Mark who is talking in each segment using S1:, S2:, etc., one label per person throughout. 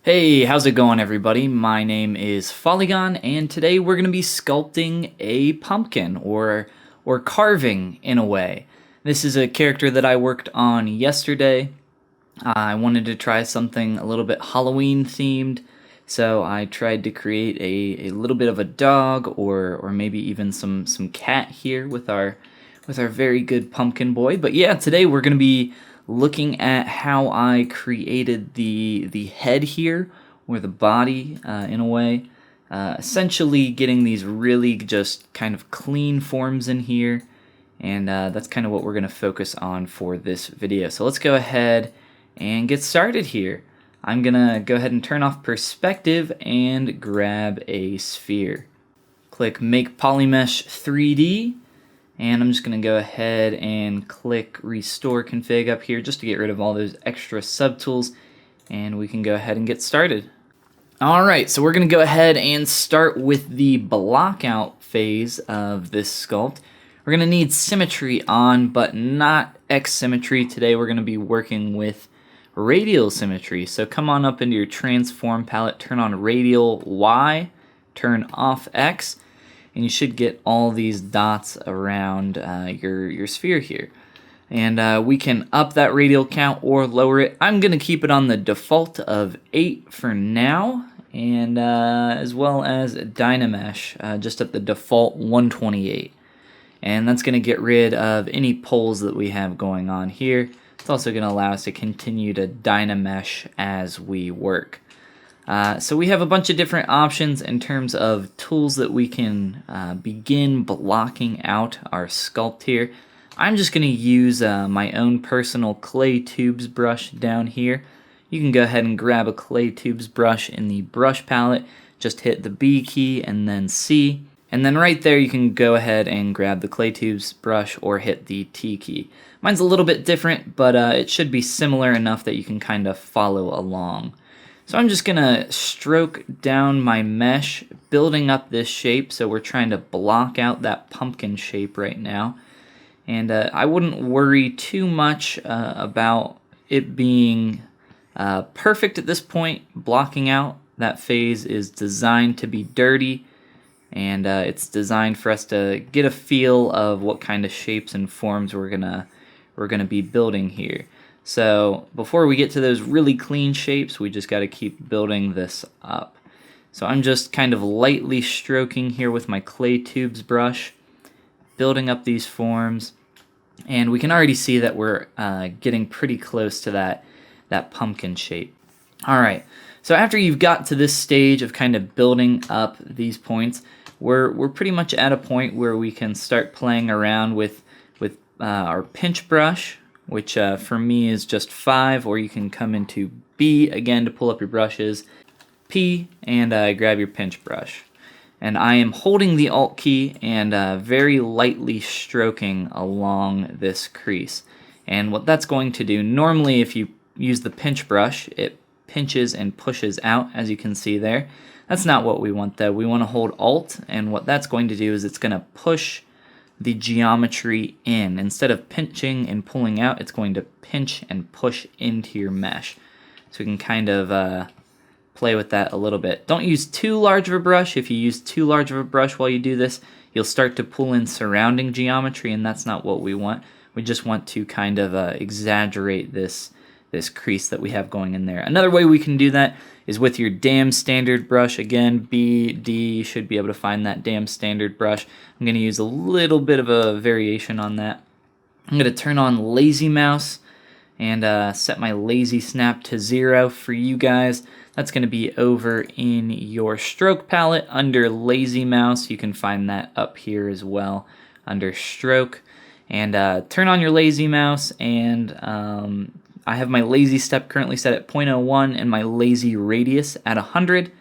S1: Hey, how's it going everybody? My name is Follygon and today we're going to be sculpting a pumpkin or carving in a way. This is a character that I worked on yesterday. I wanted to try something a little bit Halloween themed, so I tried to create a little bit of a dog or maybe even some cat here with our very good pumpkin boy. But yeah, today we're going to be looking at how I created the head here, or the body in a way. Essentially getting these really just kind of clean forms in here, and that's kind of what we're going to focus on for this video. So let's go ahead and get started here. I'm going to go ahead and turn off perspective and grab a sphere. Click Make Polymesh 3D. And I'm just going to go ahead and click Restore Config up here just to get rid of all those extra subtools, and we can go ahead and get started. Alright, so we're going to go ahead and start with the block out phase of this sculpt. We're going to need symmetry on, but not X symmetry. Today we're going to be working with radial symmetry. So come on up into your transform palette, turn on radial Y, turn off X, and you should get all these dots around your sphere here. And we can up that radial count or lower it. I'm going to keep it on the default of 8 for now, and as well as dynamesh just at the default 128. And that's going to get rid of any pulls that we have going on here. It's also going to allow us to continue to dynamesh as we work. So we have a bunch of different options in terms of tools that we can begin blocking out our sculpt here. I'm just going to use my own personal clay tubes brush down here. You can go ahead and grab a clay tubes brush in the brush palette, just hit the B key and then C, and then right there you can go ahead and grab the clay tubes brush or hit the T key. Mine's a little bit different, but it should be similar enough that you can kind of follow along. So I'm just going to stroke down my mesh, building up this shape, so we're trying to block out that pumpkin shape right now. And I wouldn't worry too much about it being perfect at this point. Blocking out that phase is designed to be dirty, and it's designed for us to get a feel of what kind of shapes and forms we're gonna be building here. So before we get to those really clean shapes, we just got to keep building this up. So I'm just kind of lightly stroking here with my clay tubes brush, building up these forms, and we can already see that we're getting pretty close to that pumpkin shape. All right, so after you've got to this stage of kind of building up these points, we're pretty much at a point where we can start playing around with our pinch brush, which for me is just 5, or you can come into B again to pull up your brushes, P, and grab your pinch brush. And I am holding the Alt key and very lightly stroking along this crease. And what that's going to do, normally if you use the pinch brush, it pinches and pushes out, as you can see there. That's not what we want though. We want to hold Alt, and what that's going to do is it's going to push the geometry in. Instead of pinching and pulling out, it's going to pinch and push into your mesh. So we can kind of play with that a little bit. Don't use too large of a brush. If you use too large of a brush while you do this, you'll start to pull in surrounding geometry, and that's not what we want. We just want to kind of exaggerate this crease that we have going in there. Another way we can do that is with your damn standard brush. Again, B, D, you should be able to find that damn standard brush. I'm going to use a little bit of a variation on that. I'm going to turn on lazy mouse and set my lazy snap to 0 for you guys. That's going to be over in your stroke palette under lazy mouse. You can find that up here as well under stroke. And turn on your lazy mouse, and I have my lazy step currently set at 0.01 and my lazy radius at 100.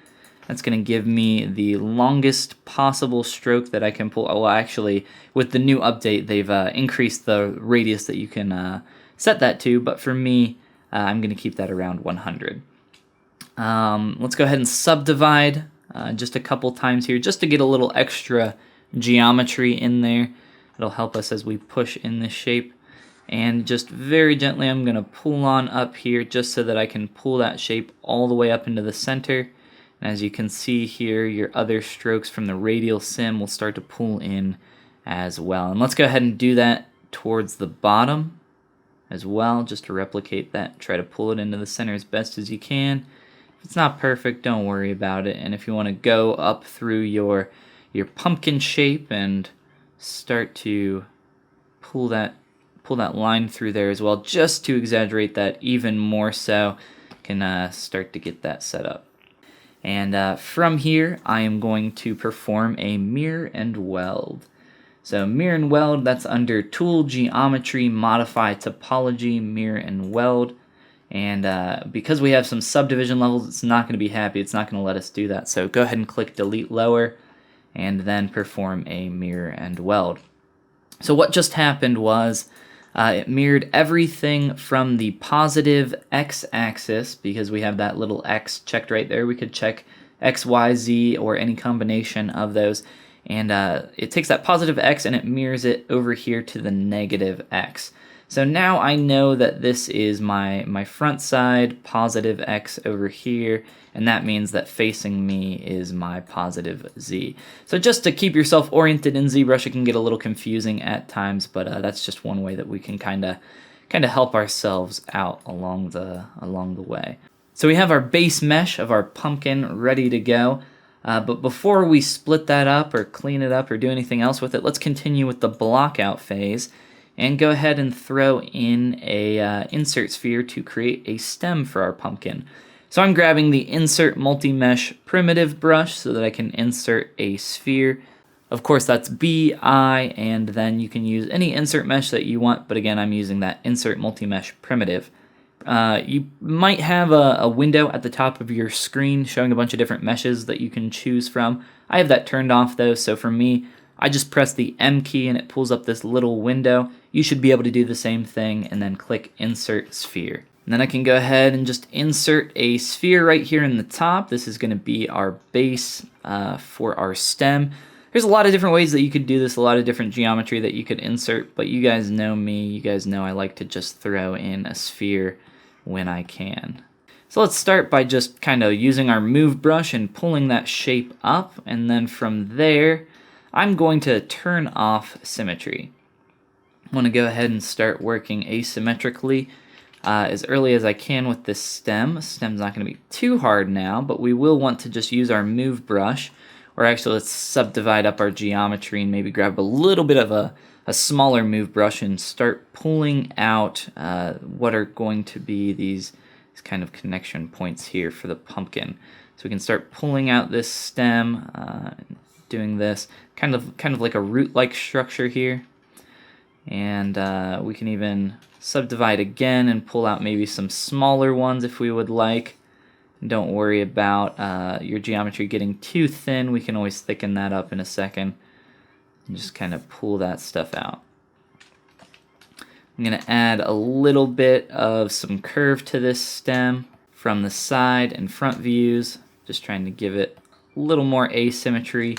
S1: That's going to give me the longest possible stroke that I can pull. Oh, well, actually, with the new update, they've increased the radius that you can set that to, but for me, I'm going to keep that around 100. Let's go ahead and subdivide just a couple times here, just to get a little extra geometry in there. It'll help us as we push in this shape. And just very gently I'm going to pull on up here just so that I can pull that shape all the way up into the center. And as you can see here, your other strokes from the radial sim will start to pull in as well. And let's go ahead and do that towards the bottom as well, just to replicate that. Try to pull it into the center as best as you can. If it's not perfect, don't worry about it. And if you want to go up through your pumpkin shape and start to pull that line through there as well, just to exaggerate that even more so, can start to get that set up. And from here, I am going to perform a mirror and weld. So mirror and weld, that's under Tool, Geometry, Modify, Topology, Mirror and Weld. And because we have some subdivision levels, it's not going to be happy. It's not going to let us do that. So go ahead and click Delete Lower, and then perform a mirror and weld. So what just happened was it mirrored everything from the positive x-axis, because we have that little x checked right there. We could check x, y, z, or any combination of those. And it takes that positive x and it mirrors it over here to the negative x. So now I know that this is my front side, positive x over here, and that means that facing me is my positive z. So just to keep yourself oriented in ZBrush, it can get a little confusing at times, but that's just one way that we can kind of help ourselves out along the way. So we have our base mesh of our pumpkin ready to go. But before we split that up or clean it up or do anything else with it, let's continue with the block out phase and go ahead and throw in a insert sphere to create a stem for our pumpkin. So I'm grabbing the Insert Multi-Mesh Primitive brush so that I can insert a sphere. Of course, that's BI, and then you can use any insert mesh that you want, but again, I'm using that Insert Multi-Mesh Primitive. You might have a window at the top of your screen showing a bunch of different meshes that you can choose from. I have that turned off though, so for me, I just press the M key and it pulls up this little window. You should be able to do the same thing and then click Insert Sphere. And then I can go ahead and just insert a sphere right here in the top. This is going to be our base for our stem. There's a lot of different ways that you could do this, a lot of different geometry that you could insert, but you guys know me, you guys know I like to just throw in a sphere when I can. So let's start by just kind of using our move brush and pulling that shape up, and then from there I'm going to turn off symmetry. I want to go ahead and start working asymmetrically as early as I can with this stem. Stem's not going to be too hard now, but we will want to just use our move brush, or actually let's subdivide up our geometry and maybe grab a little bit of a smaller move brush and start pulling out what are going to be these kind of connection points here for the pumpkin. So we can start pulling out this stem, doing this kind of like a root-like structure here, and we can even subdivide again and pull out maybe some smaller ones if we would like. Don't worry about your geometry getting too thin. We can always thicken that up in a second and just kind of pull that stuff out. I'm going to add a little bit of some curve to this stem from the side and front views, just trying to give it a little more asymmetry.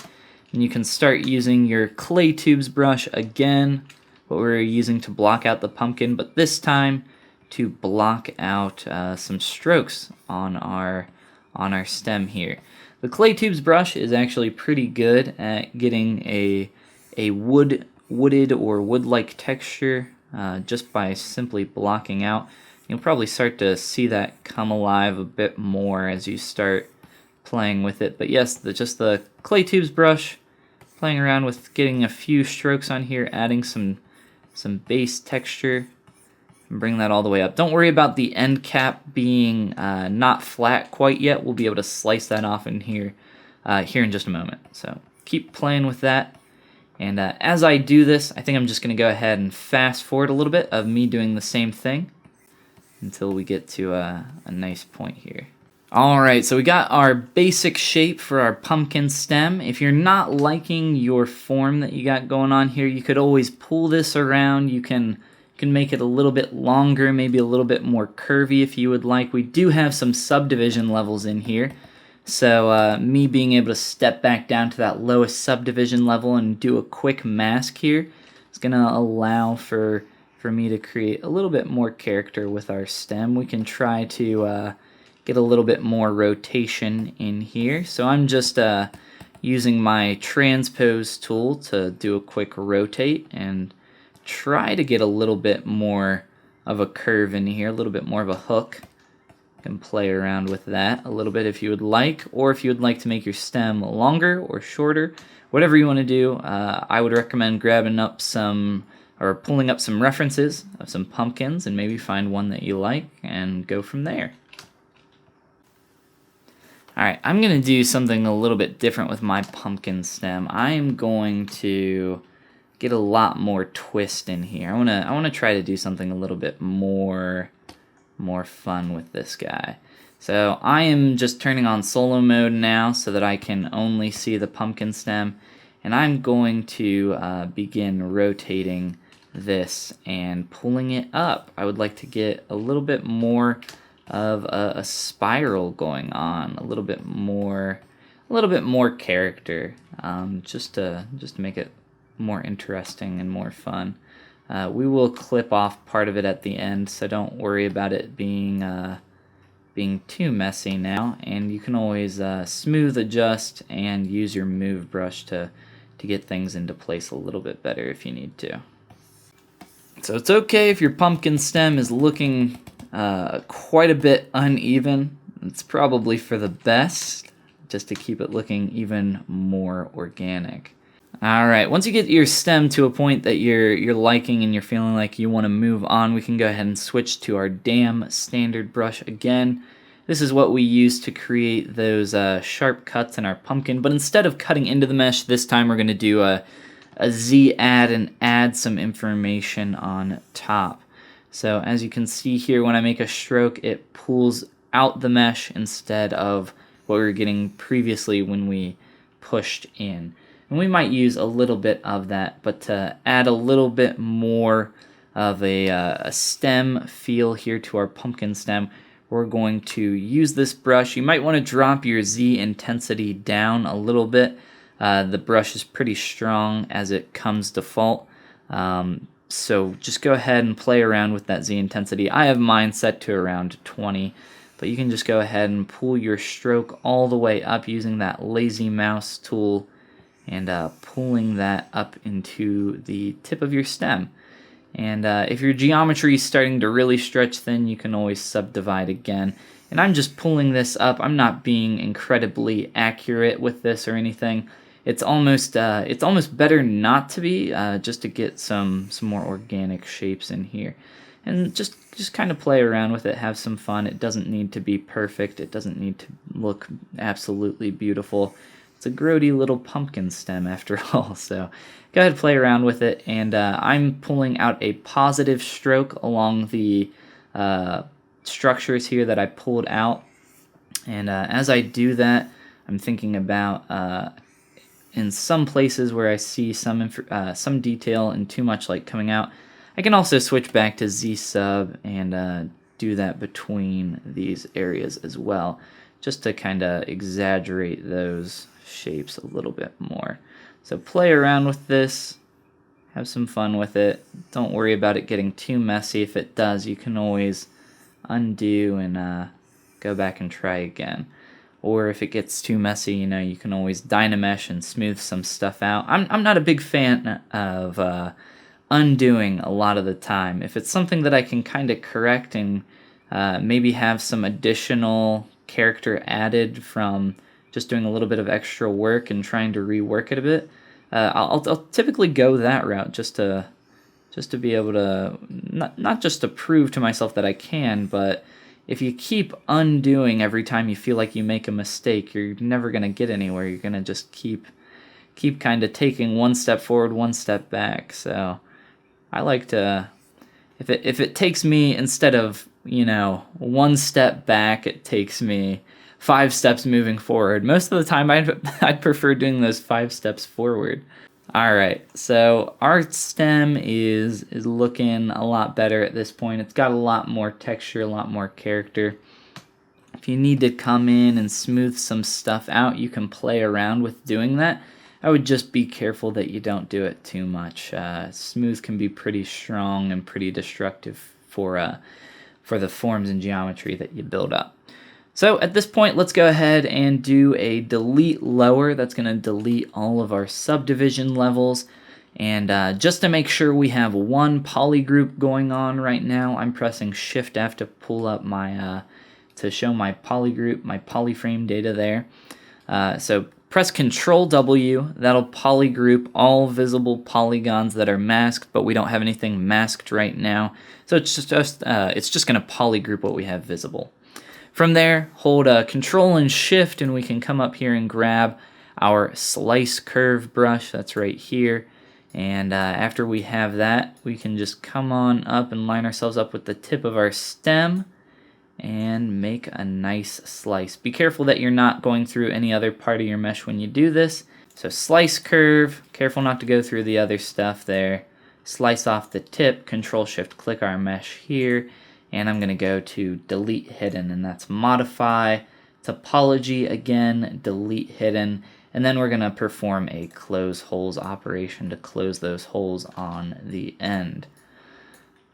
S1: And you can start using your clay tubes brush again, what we're using to block out the pumpkin, but this time to block out some strokes on our stem here. The clay tubes brush is actually pretty good at getting a wooded or wood-like texture just by simply blocking out. You'll probably start to see that come alive a bit more as you start playing with it. But yes, just the clay tubes brush, playing around with getting a few strokes on here, adding some base texture, and bring that all the way up. Don't worry about the end cap being not flat quite yet. We'll be able to slice that off in here in just a moment. So keep playing with that. And as I do this, I think I'm just going to go ahead and fast forward a little bit of me doing the same thing until we get to a nice point here. Alright, so we got our basic shape for our pumpkin stem. If you're not liking your form that you got going on here, you could always pull this around. You can make it a little bit longer, maybe a little bit more curvy if you would like. We do have some subdivision levels in here. So me being able to step back down to that lowest subdivision level and do a quick mask here is going to allow for for me to create a little bit more character with our stem, we can try to get a little bit more rotation in here. So I'm just using my transpose tool to do a quick rotate and try to get a little bit more of a curve in here, a little bit more of a hook. You can play around with that a little bit if you would like, or if you would like to make your stem longer or shorter, whatever you want to do. I would recommend grabbing up some, or pulling up some references of some pumpkins and maybe find one that you like and go from there. Alright, I'm going to do something a little bit different with my pumpkin stem. I am going to get a lot more twist in here. I want to try to do something a little bit more fun with this guy. So I am just turning on solo mode now so that I can only see the pumpkin stem, and I'm going to begin rotating this and pulling it up. I would like to get a little bit more of a spiral going on, a little bit more character, just to make it more interesting and more fun. We will clip off part of it at the end, so don't worry about it being too messy now. And you can always smooth adjust and use your move brush to get things into place a little bit better if you need to. So it's okay if your pumpkin stem is looking quite a bit uneven. It's probably for the best, just to keep it looking even more organic. Alright, once you get your stem to a point that you're liking and you're feeling like you want to move on, we can go ahead and switch to our dam standard brush again. This is what we use to create those sharp cuts in our pumpkin, but instead of cutting into the mesh, this time we're going to do a Z add and add some information on top. So as you can see here, when I make a stroke, it pulls out the mesh instead of what we were getting previously when we pushed in. And we might use a little bit of that, but to add a little bit more of a stem feel here to our pumpkin stem, we're going to use this brush. You might want to drop your Z intensity down a little bit. The brush is pretty strong as it comes default. So just go ahead and play around with that Z intensity. I have mine set to around 20, but you can just go ahead and pull your stroke all the way up using that lazy mouse tool and pulling that up into the tip of your stem. And if your geometry is starting to really stretch thin, you can always subdivide again. And I'm just pulling this up. I'm not being incredibly accurate with this or anything. It's almost better not to be, just to get some more organic shapes in here. And just kind of play around with it, have some fun. It doesn't need to be perfect. It doesn't need to look absolutely beautiful. It's a grody little pumpkin stem after all, so go ahead and play around with it. And I'm pulling out a positive stroke along the structures here that I pulled out. And as I do that, I'm thinking about in some places where I see some detail and too much light coming out, I can also switch back to Z sub and do that between these areas as well, just to kind of exaggerate those shapes a little bit more. So play around with this, have some fun with it. Don't worry about it getting too messy. If it does, you can always undo and go back and try again. Or if it gets too messy, you can always dynamesh and smooth some stuff out. I'm not a big fan of undoing a lot of the time. If it's something that I can kind of correct and maybe have some additional character added from just doing a little bit of extra work and trying to rework it a bit, I'll typically go that route just to be able to not just to prove to myself that I can, but if you keep undoing every time you feel like you make a mistake, you're never going to get anywhere. You're going to just keep kind of taking one step forward, one step back. So I like to, if it takes me, instead of, one step back, it takes me 5 steps moving forward. Most of the time I'd prefer doing those 5 steps forward. Alright, so our stem is looking a lot better at this point. It's got a lot more texture, a lot more character. If you need to come in and smooth some stuff out, you can play around with doing that. I would just be careful that you don't do it too much. Smooth can be pretty strong and pretty destructive for the forms and geometry that you build up. So at this point, let's go ahead and do a delete lower. That's going to delete all of our subdivision levels. And just to make sure we have one poly group going on right now, I'm pressing Shift F to pull up my to show my poly group, my polyframe data there. So press Control W. That'll polygroup all visible polygons that are masked, but we don't have anything masked right now. So it's just going to polygroup what we have visible. From there, hold Control and Shift, and we can come up here and grab our slice curve brush. That's right here. And after we have that, we can just come on up and line ourselves up with the tip of our stem and make a nice slice. Be careful that you're not going through any other part of your mesh when you do this. So slice curve, careful not to go through the other stuff there. Slice off the tip, Control Shift click our mesh here, and I'm going to go to delete hidden, and that's modify, topology again, delete hidden, and then we're going to perform a close holes operation to close those holes on the end.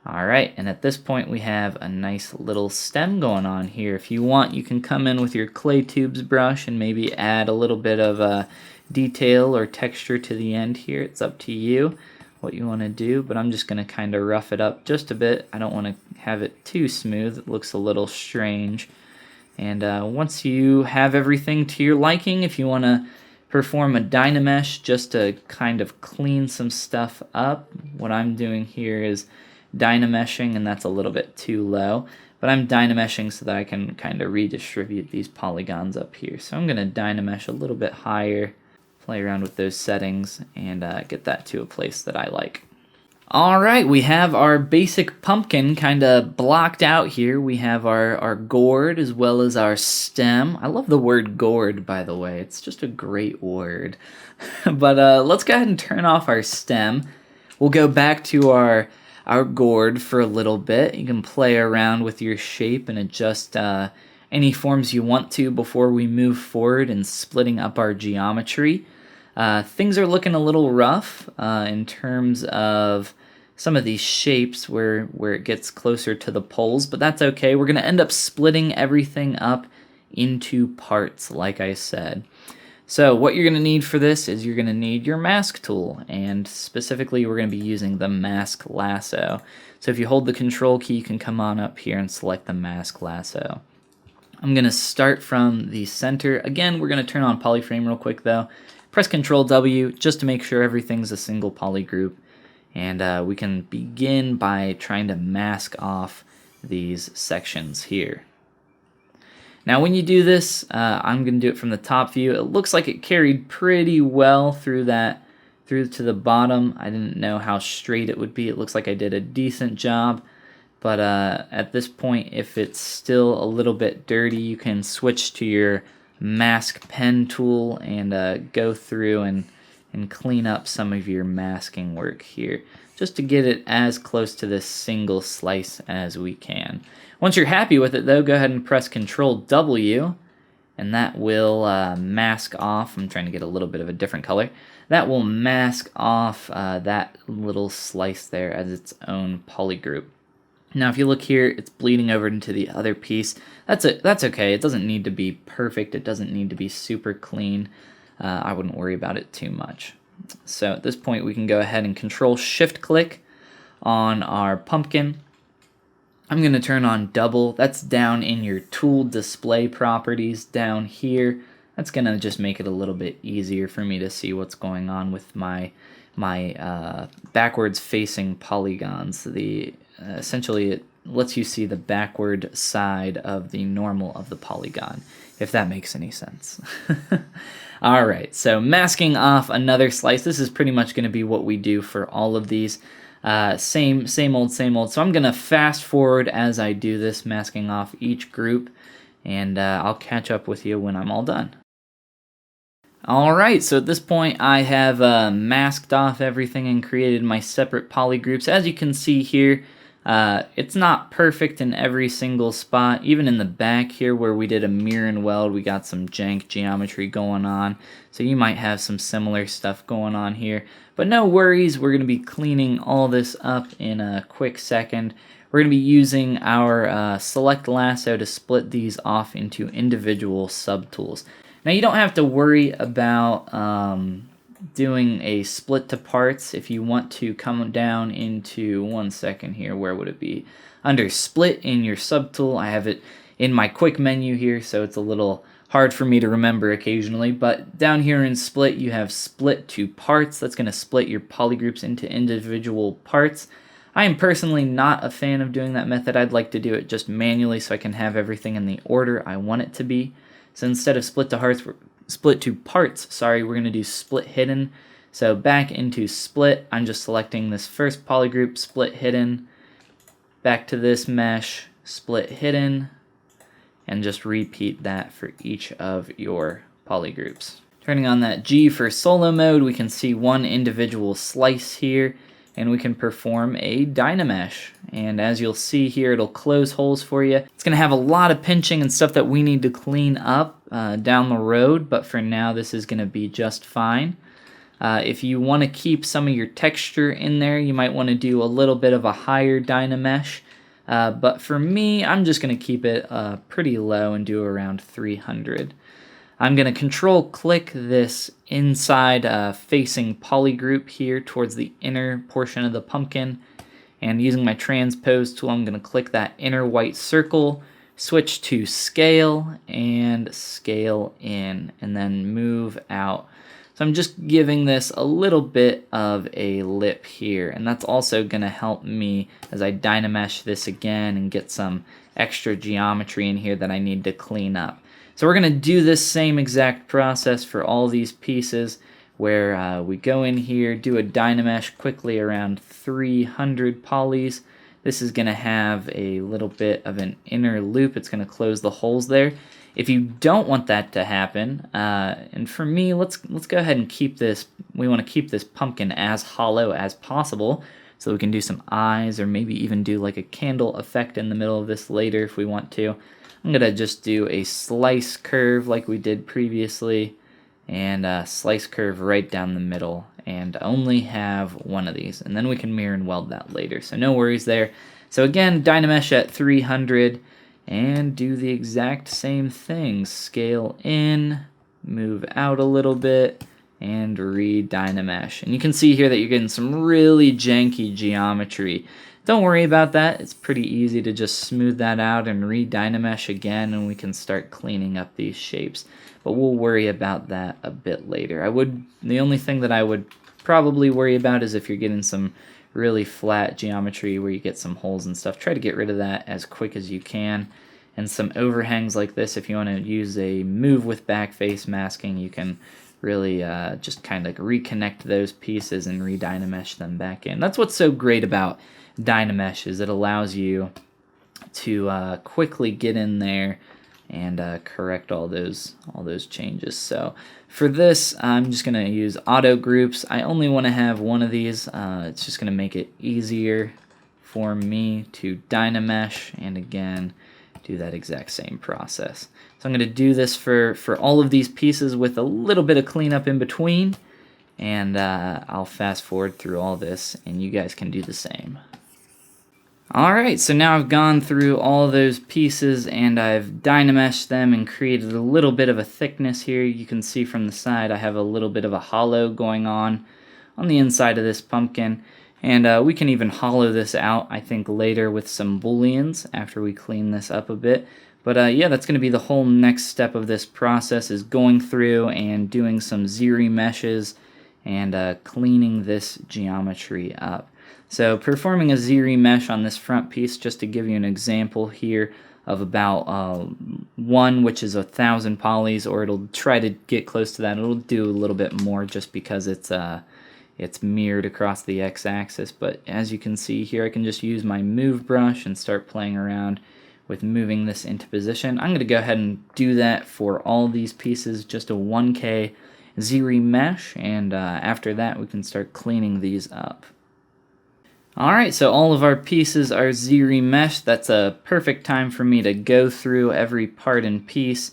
S1: Alright, and at this point we have a nice little stem going on here. If you want, you can come in with your clay tubes brush and maybe add a little bit of detail or texture to the end here. It's up to you what you want to do, but I'm just going to kind of rough it up just a bit. I don't want to have it too smooth. It looks a little strange. And once you have everything to your liking, if you want to perform a dynamesh just to kind of clean some stuff up, what I'm doing here is dynameshing, and that's a little bit too low, but I'm dynameshing so that I can kind of redistribute these polygons up here. So I'm going to dynamesh a little bit higher, play around with those settings, and get that to a place that I like. Alright, we have our basic pumpkin kind of blocked out here. We have our gourd as well as our stem. I love the word gourd, by the way. It's just a great word. But let's go ahead and turn off our stem. We'll go back to our gourd for a little bit. You can play around with your shape and adjust any forms you want to before we move forward in splitting up our geometry. Things are looking a little rough in terms of some of these shapes where it gets closer to the poles, but that's okay. We're going to end up splitting everything up into parts, like I said. So what you're going to need for this is you're going to need your mask tool, and specifically we're going to be using the mask lasso. So if you hold the control key, you can come on up here and select the mask lasso. I'm going to start from the center. Again, we're going to turn on polyframe real quick though. Press Control W just to make sure everything's a single poly group. And we can begin by trying to mask off these sections here. Now when you do this, I'm going to do it from the top view. It looks like it carried pretty well through to the bottom. I didn't know how straight it would be. It looks like I did a decent job. But at this point, if it's still a little bit dirty, you can switch to your mask pen tool and go through and clean up some of your masking work here, just to get it as close to this single slice as we can. Once you're happy with it though, go ahead and press Control W, and that will mask off. I'm trying to get a little bit of a different color. That will mask off that little slice there as its own poly group. Now if you look here, it's bleeding over into the other piece. That's okay. It doesn't need to be perfect. It doesn't need to be super clean. I wouldn't worry about it too much. So at this point we can go ahead and Control Shift click on our pumpkin. I'm going to turn on double. That's down in your tool display properties down here. That's going to just make it a little bit easier for me to see what's going on with my backwards facing polygons. Essentially it lets you see the backward side of the normal of the polygon, if that makes any sense. Alright, so masking off another slice. This is pretty much going to be what we do for all of these. Same old. So I'm going to fast forward as I do this, masking off each group, and I'll catch up with you when I'm all done. Alright, so at this point I have masked off everything and created my separate poly groups. As you can see here, It's not perfect in every single spot. Even in the back here where we did a mirror and weld, we got some jank geometry going on. So you might have some similar stuff going on here. But no worries, we're going to be cleaning all this up in a quick second. We're going to be using our select lasso to split these off into individual subtools. Now you don't have to worry about doing a split to parts. If you want to come down into, one second here, where would it be? Under split in your subtool. I have it in my quick menu here, so it's a little hard for me to remember occasionally, but down here in split you have split to parts. That's going to split your polygroups into individual parts. I am personally not a fan of doing that method. I'd like to do it just manually so I can have everything in the order I want it to be. So instead of split to parts, we're going to do split hidden. So back into split, I'm just selecting this first polygroup, split hidden, back to this mesh, split hidden, and just repeat that for each of your polygroups. Turning on that G for solo mode, we can see one individual slice here, and we can perform a dynamesh. And as you'll see here, it'll close holes for you. It's going to have a lot of pinching and stuff that we need to clean up down the road, but for now this is going to be just fine. If you want to keep some of your texture in there, you might want to do a little bit of a higher dynamesh. But for me, I'm just going to keep it pretty low and do around 300. I'm going to control click this inside facing polygroup here towards the inner portion of the pumpkin, and using my transpose tool, I'm going to click that inner white circle, switch to scale and scale in, and then move out. So I'm just giving this a little bit of a lip here, and that's also going to help me as I dynamesh this again and get some extra geometry in here that I need to clean up. So we're going to do this same exact process for all these pieces, where we go in here, do a dynamesh quickly around 300 polys. This is going to have a little bit of an inner loop. It's going to close the holes there. If you don't want that to happen, and for me, let's go ahead and keep this. We want to keep this pumpkin as hollow as possible, so we can do some eyes, or maybe even do like a candle effect in the middle of this later if we want to. I'm going to just do a slice curve like we did previously, and a slice curve right down the middle, and only have one of these, and then we can mirror and weld that later, so no worries there. So again, dynamesh at 300, and do the exact same thing. Scale in, move out a little bit, and re-dynamesh. And you can see here that you're getting some really janky geometry. Don't worry about that. It's pretty easy to just smooth that out and re-dynamesh again, and we can start cleaning up these shapes. But we'll worry about that a bit later. The only thing that I would probably worry about is if you're getting some really flat geometry where you get some holes and stuff. Try to get rid of that as quick as you can. And some overhangs like this, if you want to use a move with backface masking, you can really just kind of reconnect those pieces and re-dynamesh them back in. That's what's so great about dynamesh, is it allows you to quickly get in there and correct all those changes. So for this, I'm just going to use auto groups. I only want to have one of these. It's just going to make it easier for me to dynamesh, and again, do that exact same process. So I'm going to do this for all of these pieces with a little bit of cleanup in between, and I'll fast forward through all this, and you guys can do the same. Alright, so now I've gone through all those pieces and I've dynameshed them and created a little bit of a thickness here. You can see from the side I have a little bit of a hollow going on the inside of this pumpkin. And we can even hollow this out, I think, later with some Booleans after we clean this up a bit. But yeah, that's going to be the whole next step of this process, is going through and doing some ZBrushes and cleaning this geometry up. So performing a ZBrush on this front piece, just to give you an example here of about 1, which is 1,000 polys, or it'll try to get close to that. It'll do a little bit more just because it's mirrored across the x-axis. But as you can see here, I can just use my move brush and start playing around with moving this into position. I'm going to go ahead and do that for all these pieces, just a 1K ZBrush, and after that we can start cleaning these up. Alright, so all of our pieces are ZBrush. That's a perfect time for me to go through every part and piece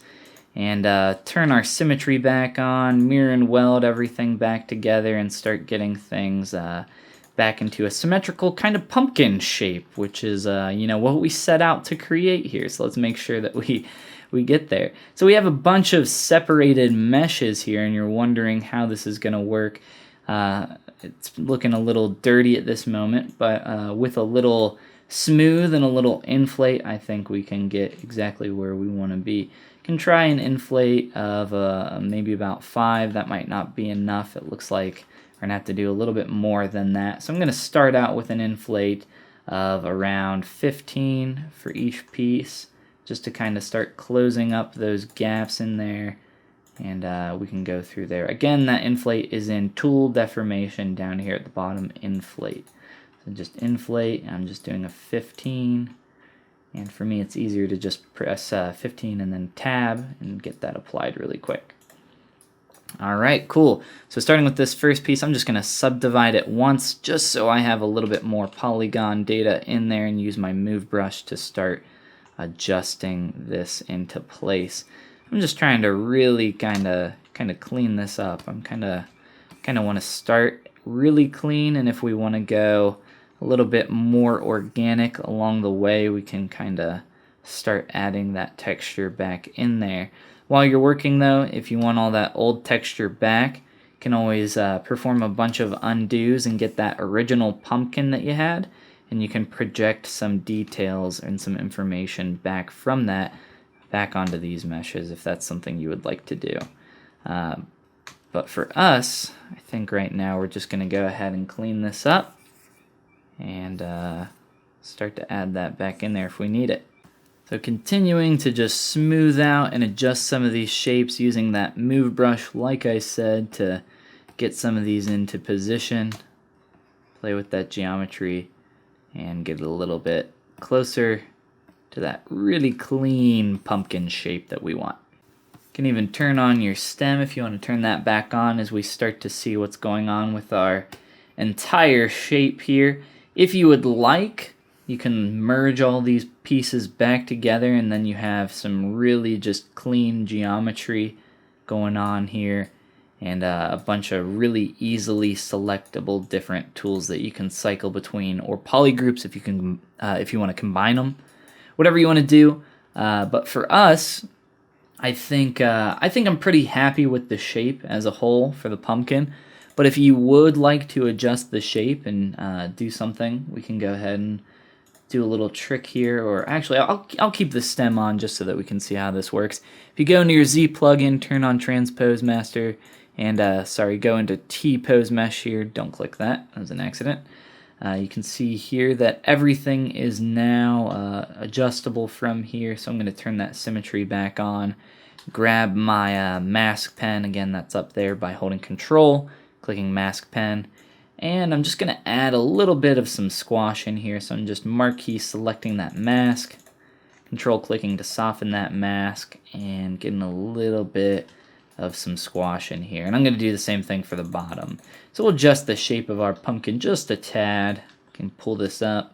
S1: and turn our symmetry back on, mirror and weld everything back together, and start getting things back into a symmetrical kind of pumpkin shape, which is what we set out to create here. So let's make sure that we get there. So we have a bunch of separated meshes here, and you're wondering how this is going to work. It's looking a little dirty at this moment, but with a little smooth and a little inflate, I think we can get exactly where we want to be. Can try an inflate of maybe about 5. That might not be enough. It looks like we're going to have to do a little bit more than that. So I'm going to start out with an inflate of around 15 for each piece, just to kind of start closing up those gaps in there. And we can go through there. Again, that inflate is in Tool, Deformation, down here at the bottom, Inflate. So just inflate, I'm just doing a 15. And for me, it's easier to just press 15 and then Tab and get that applied really quick. Alright, cool. So starting with this first piece, I'm just going to subdivide it once, just so I have a little bit more polygon data in there, and use my Move brush to start adjusting this into place. I'm just trying to really kind of clean this up. I'm kind of want to start really clean, and if we want to go a little bit more organic along the way, we can kind of start adding that texture back in there. While you're working though, if you want all that old texture back, you can always perform a bunch of undos and get that original pumpkin that you had, and you can project some details and some information back from that back onto these meshes if that's something you would like to do. But for us, I think right now we're just going to go ahead and clean this up and start to add that back in there if we need it. So continuing to just smooth out and adjust some of these shapes using that Move brush, like I said, to get some of these into position. Play with that geometry and get it a little bit closer to that really clean pumpkin shape that we want. You can even turn on your stem if you want to turn that back on as we start to see what's going on with our entire shape here. If you would like, you can merge all these pieces back together, and then you have some really just clean geometry going on here, and a bunch of really easily selectable different tools that you can cycle between, or polygroups if you want to combine them. Whatever you want to do, but for us, I think I'm pretty happy with the shape as a whole for the pumpkin. But if you would like to adjust the shape and do something, we can go ahead and do a little trick here. Or actually, I'll keep the stem on just so that we can see how this works. If you go into your Z plugin, turn on Transpose Master, and go into T Pose Mesh here. Don't click that. That was an accident. You can see here that everything is now adjustable from here, so I'm going to turn that symmetry back on. Grab my mask pen, again that's up there by holding Control, clicking mask pen, and I'm just going to add a little bit of some squash in here, so I'm just marquee selecting that mask, Control clicking to soften that mask, and getting a little bit of some squash in here. And I'm going to do the same thing for the bottom. So we'll adjust the shape of our pumpkin just a tad. Can pull this up,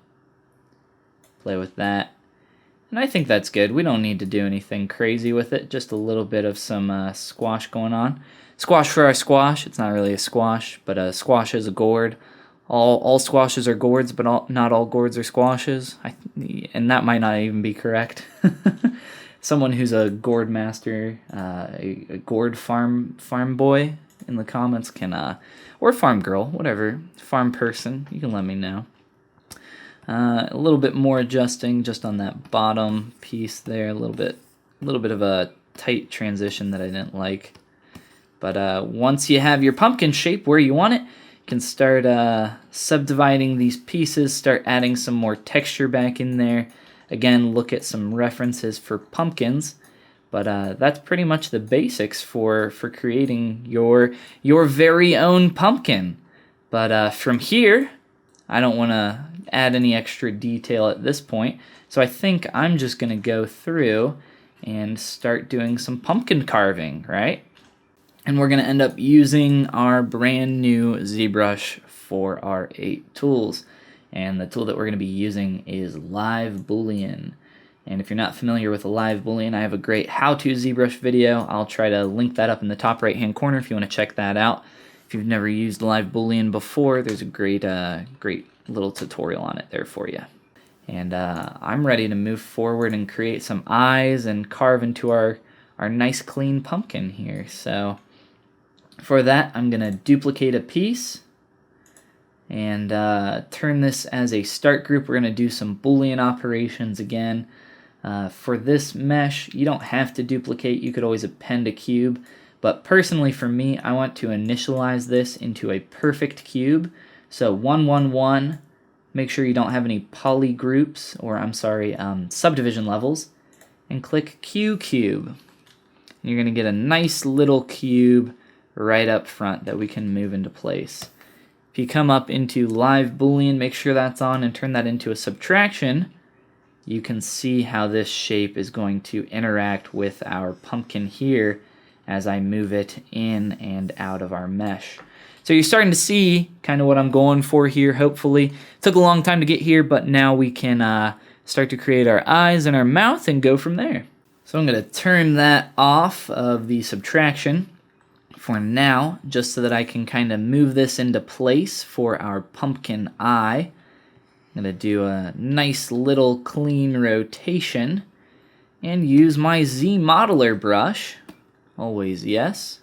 S1: play with that. And I think that's good. We don't need to do anything crazy with it. Just a little bit of some squash going on. Squash for our squash. It's not really a squash, but a squash is a gourd. All squashes are gourds, but not all gourds are squashes. And that might not even be correct. Someone who's a gourd master, a gourd farm boy in the comments can, or farm girl, whatever, farm person, you can let me know. A little bit more adjusting just on that bottom piece there, a little bit of a tight transition that I didn't like. But once you have your pumpkin shape where you want it, you can start subdividing these pieces, start adding some more texture back in there. Again, look at some references for pumpkins, but that's pretty much the basics for creating your very own pumpkin. But from here, I don't want to add any extra detail at this point, so I think I'm just going to go through and start doing some pumpkin carving, right? And we're going to end up using our brand new ZBrush for our 8 tools. And the tool that we're going to be using is Live Boolean. And if you're not familiar with a Live Boolean, I have a great how-to ZBrush video. I'll try to link that up in the top right-hand corner if you want to check that out. If you've never used Live Boolean before, there's a great little tutorial on it there for you. And I'm ready to move forward and create some eyes and carve into our nice clean pumpkin here. So for that, I'm going to duplicate a piece and turn this as a start group. We're going to do some Boolean operations again. For this mesh, you don't have to duplicate. You could always append a cube. But personally for me, I want to initialize this into a perfect cube. So 1, 1, 1. Make sure you don't have any poly groups, or subdivision levels. And click Q cube. You're going to get a nice little cube right up front that we can move into place. If you come up into Live Boolean, make sure that's on and turn that into a subtraction, you can see how this shape is going to interact with our pumpkin here as I move it in and out of our mesh. So you're starting to see kind of what I'm going for here, hopefully. It took a long time to get here, but now we can start to create our eyes and our mouth and go from there. So I'm going to turn that off of the subtraction for now, just so that I can kind of move this into place for our pumpkin eye. I'm going to do a nice little clean rotation and use my Z modeler brush. Always yes.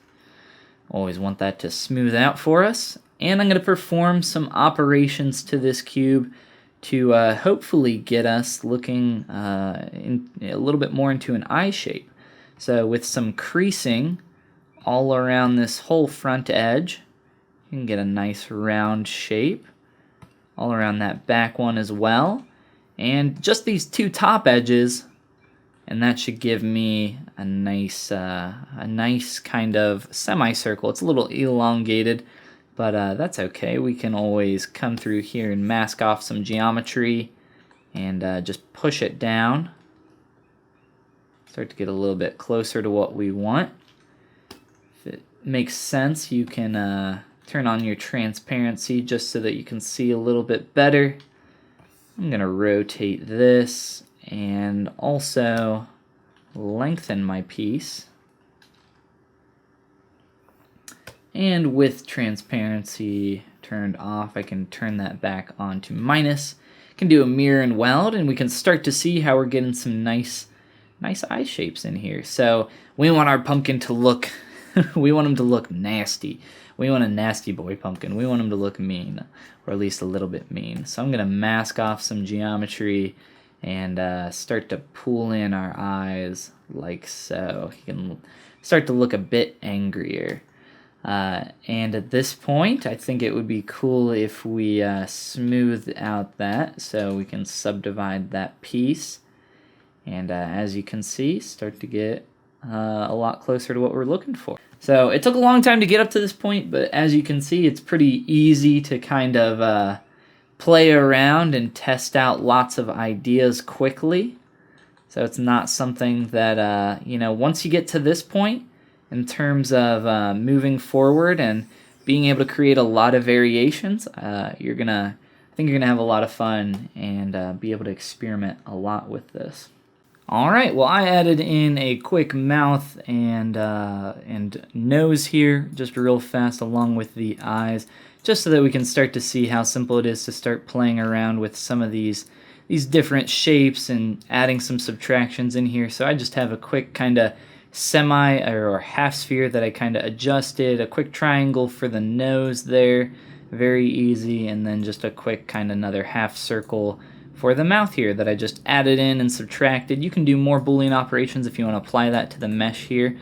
S1: Always want that to smooth out for us. And I'm going to perform some operations to this cube to hopefully get us looking a little bit more into an eye shape. So with some creasing all around this whole front edge, you can get a nice round shape. All around that back one as well. And just these two top edges, and that should give me a nice kind of semicircle. It's a little elongated, but that's okay. We can always come through here and mask off some geometry and just push it down. Start to get a little bit closer to what we want. If it makes sense, you can turn on your transparency just so that you can see a little bit better. I'm going to rotate this and also lengthen my piece. And with transparency turned off, I can turn that back on to minus. Can do a mirror and weld, and we can start to see how we're getting some nice eye shapes in here. So we want our pumpkin to look, we want him to look nasty. We want a nasty boy pumpkin. We want him to look mean, or at least a little bit mean. So I'm going to mask off some geometry and start to pull in our eyes like so. He can start to look a bit angrier. And at this point, I think it would be cool if we smooth out that so we can subdivide that piece. And as you can see, start to get a lot closer to what we're looking for. So it took a long time to get up to this point, but as you can see, it's pretty easy to kind of play around and test out lots of ideas quickly. So it's not something that, once you get to this point, in terms of moving forward and being able to create a lot of variations, I think you're gonna have a lot of fun and be able to experiment a lot with this. All right, well, I added in a quick mouth and nose here, just real fast, along with the eyes, just so that we can start to see how simple it is to start playing around with some of these different shapes and adding some subtractions in here. So I just have a quick kind of semi or half sphere that I kind of adjusted, a quick triangle for the nose there, very easy, and then just a quick kind of another half circle for the mouth here that I just added in and subtracted. You can do more Boolean operations if you want to apply that to the mesh here.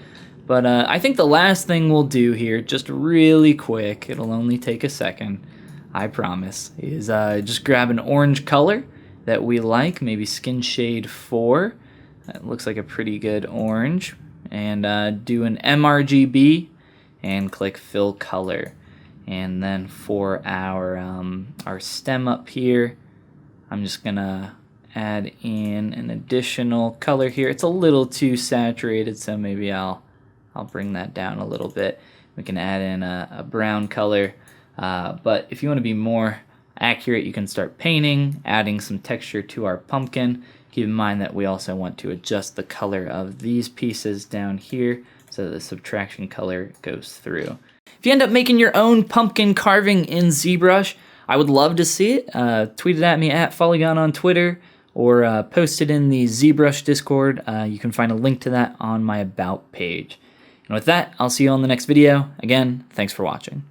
S1: But I think the last thing we'll do here, just really quick, it'll only take a second, I promise, is just grab an orange color that we like, maybe skin shade 4. That looks like a pretty good orange. And do an MRGB and click fill color. And then for our stem up here, I'm just gonna add in an additional color here. It's a little too saturated, so maybe I'll bring that down a little bit. We can add in a brown color, but if you want to be more accurate, you can start painting, adding some texture to our pumpkin. Keep in mind that we also want to adjust the color of these pieces down here so that the subtraction color goes through. If you end up making your own pumpkin carving in ZBrush, I would love to see it. Tweet it at me at Follygon on Twitter, or post it in the ZBrush Discord. You can find a link to that on my About page. And with that, I'll see you on the next video. Again, thanks for watching.